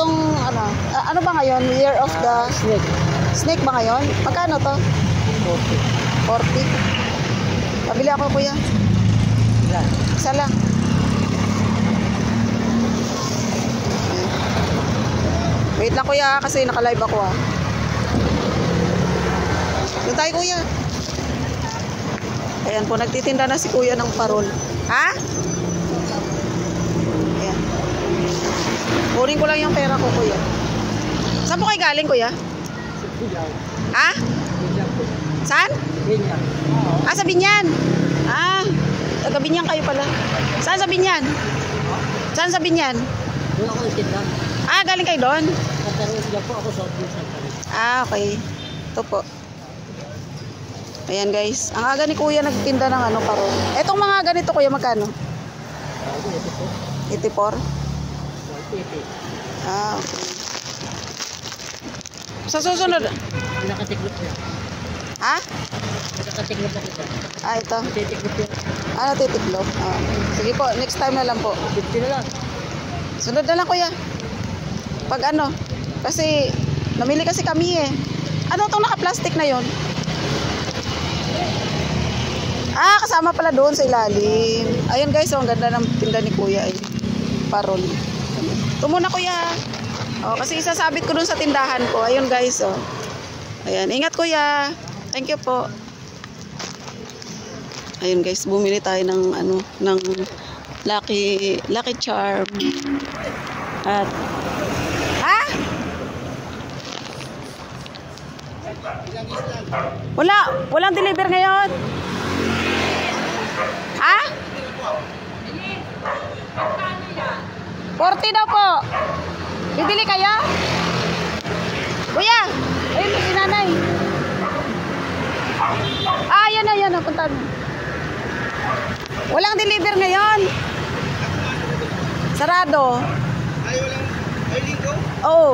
Itong ano ba ngayon? Year of the Snake. Snake ba ngayon? Magkano to? 40. 40. Pabili ako, kuya. Ilan? Isa lang. Wait lang, kuya, kasi naka-live ako, ah. Doon tayo, kuya. Ayan po, nagtitinda na si kuya ng parol. Ha? Ayan. Kunin ko lang yung pera ko, kuya. Saan po kayo galing, kuya? Ha? Saan? Binyan. Ah, sa Binyan. Ah, taga Binyan kayo pala. Saan sa Binyan? Saan sa Binyan? Doon ako nagtinda. Ah, galing kayo doon? Pero siya po ako sa Binyan. Ah, okay. Ito po. Ayan, guys. Ang aga ni kuya nagtinda ng parol. Etong mga ganito, kuya, magkano? 84? Ah, okay. Sa susunod. Nakatiklop niya. Ha? Nakatiklop na kita. Ah, ito. Nakatiklop niya. Ah, natitiklop. Ah, sige po, next time na lang po. 50 na lang. Sunod na lang, kuya. Pag kasi namili kasi kami eh. Ano tong naka-plastic na yon? Ah, kasama pala doon sa ilalim. Ayun, guys, ang ganda ng tinda ni kuya eh. Parol. Ito muna, kuya. Oh, kasi isasabit ko doon sa tindahan ko. Ayun, guys, oh. Ayan, ingat, kuya. Thank you po. Ayun, guys, bumili tayo ng ng Lucky Charm. At walang deliver ngayon. Ha? 40 daw po. Bibili kayo? Kuya, ayun si nanay. Ah, yan na, punta mo. Walang deliver ngayon. Sarado. Ay, walang, ay linggo? Oo.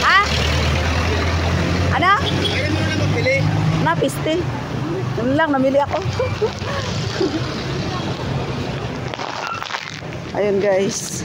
Ha? Ano? Ayaw mo na magpili. Napiste. Yun lang, namili ako. Ayun, guys.